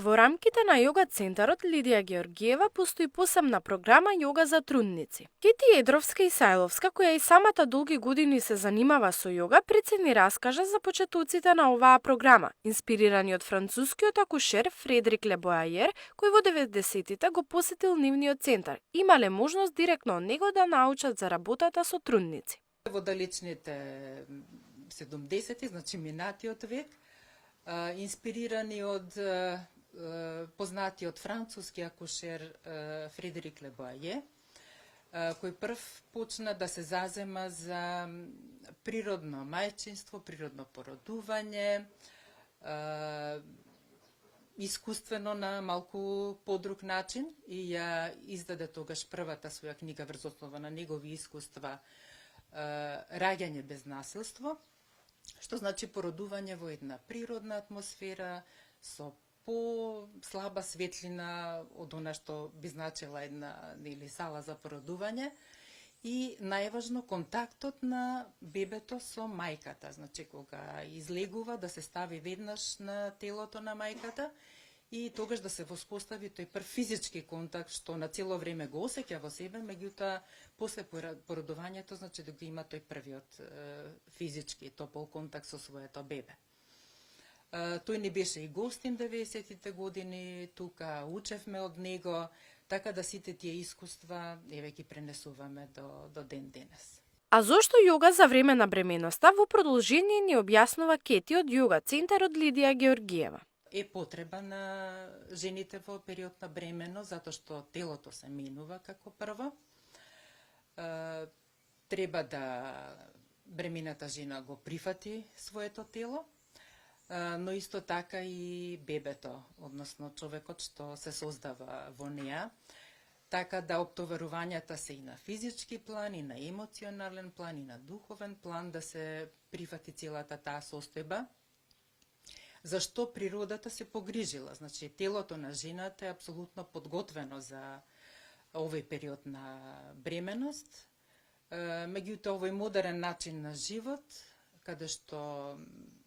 Во рамките на јога центарот Лидија Георгиева постои посебна програма Јога за трудници. Кети Едровска Исајловска, која и самата долги години се занимава со јога, пред се ни раскажа за почетоците на оваа програма, инспирирани од францускиот акушер Фредрик Лебоајер, кој во 90-тите го посетил нивниот центар. Имале можност директно од него да научат за работата со трудници. Во далечните 70-ти, значи минатиот век, инспирирани од познатиот француски акушер Фредерик Лебоаје, кој прв почна да се зазема за природно мајчинство, природно породување, искуствено на малку подруг начин и ја издаде тогаш првата своја книга врз основа на негови искуства Раѓање без насилство, што значи породување во една природна атмосфера со по-слаба светлина од она што би значила една сала за породување и најважно контактот на бебето со мајката, значи кога излегува да се стави веднаш на телото на мајката и тогаш да се воспостави тој прв физички контакт што на цело време го осеќа во себе, меѓутоа после породувањето значи да го има тој првиот физички топол контакт со своето бебе. Тој не беше и гостин 90-тите години, тука учевме од него, така да сите тие искуства еве ги пренесуваме до ден денес. А зошто јога за време на бременоста во продолжение ни објаснува Кети од јога центарот Лидија Георгиева? Е потреба на жените во период на бремено, затоа што телото се менува како прво. Треба да бремената жена го прифати своето тело, но исто така и бебето, односно човекот што се создава во неа, така да оптоварувањата се и на физички план, и на емоционален план, и на духовен план, да се прифати целата таа состојба, зашто природата се погрижила. Значи, телото на жената е апсолутно подготвено за овој период на бременост, меѓутоа овој модерен начин на живот, каде што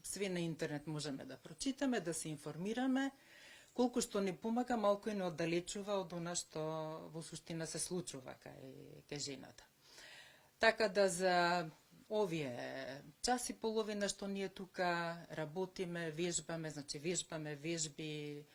све на интернет можеме да прочитаме, да се информираме, колку што ни помага, малку и не оддалечува од она што во суштина се случува кај жената. Така да за овие час и половина што ние тука работиме, вежбаме, значи вежбаме вежби,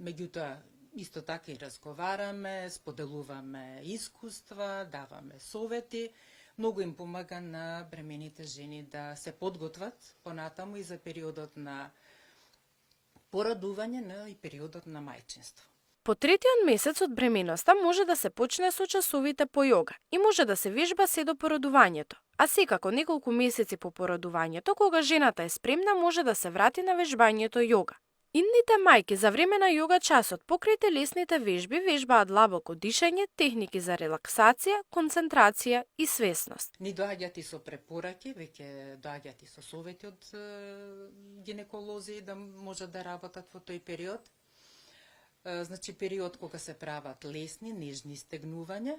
меѓутоа исто така и разговараме, споделуваме искуства, даваме совети, многу им помага на бремените жени да се подготват понатаму и за периодот на порадување, но и периодот на мајчинство. По третиот месец од бременоста може да се почне со часовите по јога и може да се вежба се до породувањето, а секако неколку месеци по породувањето, кога жената е спремна, може да се врати на вежбањето јога. Идните мајки за време на јога часот покрај телесните вежби вежбаат длабоко дишење, техники за релаксација, концентрација и свесност. Ни доаѓаат и со препораки, веќе доаѓаат и со совети од гинеколози да можат да работат во тој период. Значи период кога се прават лесни, нежни стегнувања,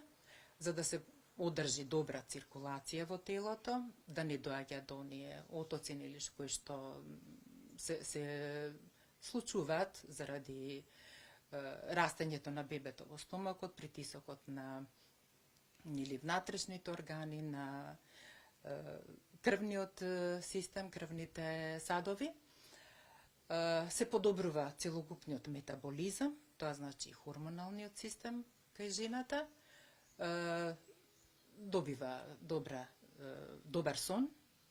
за да се одржи добра циркулација во телото, да не доаѓа до оние отоци кои што се случуваат заради растењето на бебето во стомакот, притисокот на внатрешните органи, на крвниот систем, крвните садови. Се подобрува целокупниот метаболизам, тоа значи и хормоналниот систем кај жената, добива добар сон,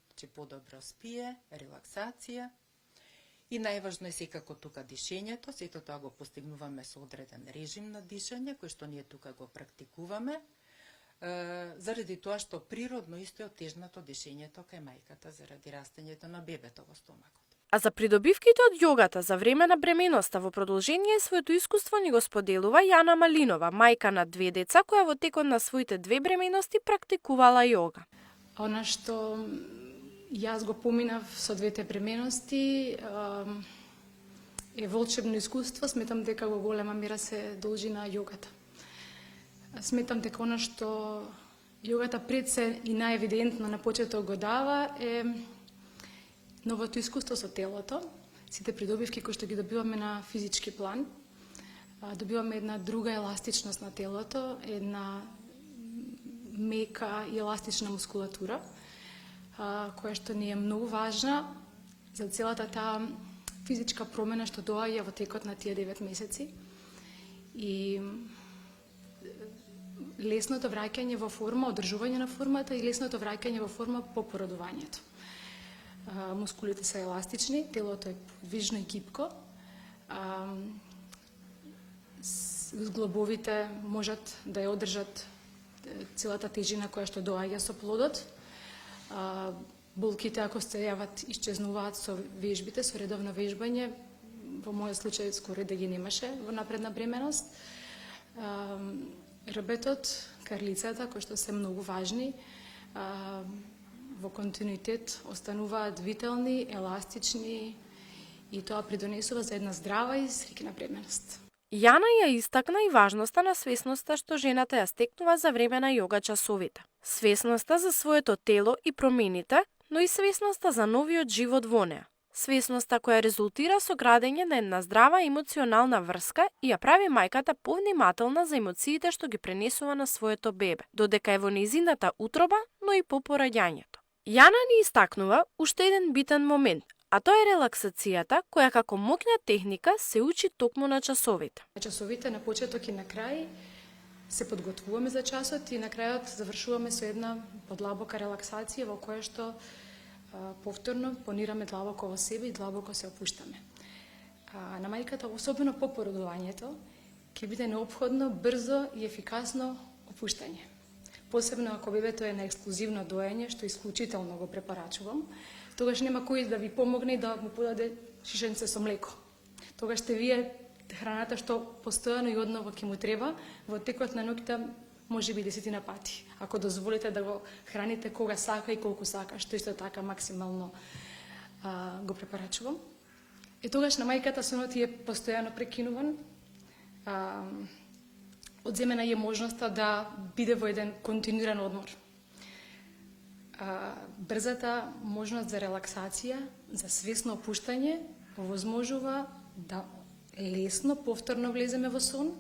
значи подобро спие, релаксација. И најважно е секако тука дишењето, сето тоа го постигнуваме со одреден режим на дишење, кој што ние тука го практикуваме, заради тоа што природно исто е отежнато дишењето кај мајката заради растењето на бебето во стомакот. А за придобивките од јогата за време на бременоста во продолжение своето искуство ни го споделува Јана Малинова, мајка на 2 деца, која во текот на своите 2 бременности практикувала јога. Она што јас го поминав со 2 бременности е волшебно искуство, сметам дека во голема мера се должи на јогата. Сметам дека она што јогата пред се и најевидентно на почеток го дава е новото искуство со телото, сите придобивки кои што ги добиваме на физички план. Добиваме една друга еластичност на телото, една мека и еластична мускулатура, која што ни е многу важна за целата таа физичка промена што доаѓа во текот на тие 9 месеци. И лесното враќање во форма, одржување на формата и лесното враќање во форма по породувањето. Мускулите се еластични, телото е подвижно и гибко, зглобовите можат да ја одржат целата тежина која што доаѓа со плодот. Болките, ако се јават, исчезнуваат со вежбите, со редовно вежбање. Во мојот случај скоро да ги немаше во напредна бременост. Рбетот, карлицата, кои што се многу важни, во континуитет остануваат витални, еластични и тоа придонесува за една здрава и среќна бременост. Јана ја истакна и важноста на свесноста што жената ја стекнува за време на јога часовите. Свесноста за своето тело и промените, но и свесноста за новиот живот во неа. Свесноста која резултира со градење на една здрава емоционална врска и ја прави мајката повнимателна за емоциите што ги пренесува на своето бебе, додека е во нејзината утроба, но и по пораѓањето. Јана ни истакнува уште еден битен момент, а тоа е релаксацијата, која како моќна техника се учи токму на часовите. Часовите на почеток и на крај се подготвуваме за часот и на крајот завршуваме со една подлабока релаксација во која што повторно понираме длабоко во себе и длабоко се опуштаме. На мајката, особено по породувањето, ќе биде неопходно брзо и ефикасно опуштање. Посебно ако бебето е на ексклузивно доење, што исклучително го препорачувам, тогаш нема кој да ви помогне да му подаде шишенце со млеко. Тогаш сте вие храната што постојано и одново ќе му треба во текот на ноќта, може би 10 пати, ако дозволите да го храните кога сака и колку сака, што исто така максимално го препорачувам. И тогаш на мајката сонот е постојано прекинуван, одземена е можноста да биде во еден континуиран одмор. Брзата можност за релаксација, за свесно опуштање, овозможува да лесно повторно влеземе во сон,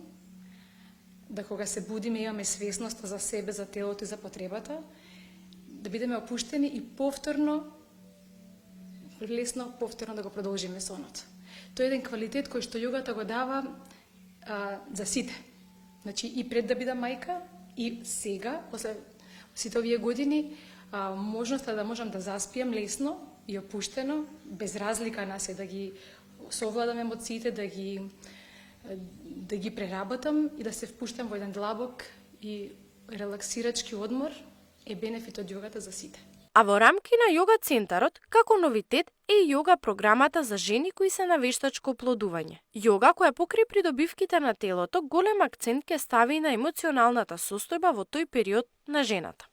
да кога се будиме имаме свесноста за себе, за телото и за потребата, да бидеме опуштени и лесно повторно да го продолжиме сонот. Тоа е еден квалитет кој што јогата го дава за сите. Значи и пред да бидам мајка, и сега, после сите овие години, можноста да можам да заспиам лесно и опуштено, без разлика на се, да ги совладам емоциите, да ги преработам и да се впуштам во еден длабок и релаксирачки одмор е бенефит од јогата за сите. А во рамки на јога центарот, како новитет е и јога програмата за жени кои се на вештачко оплодување. Јога која покрај придобивките на телото, голем акцент ќе стави и на емоционалната состојба во тој период на жената.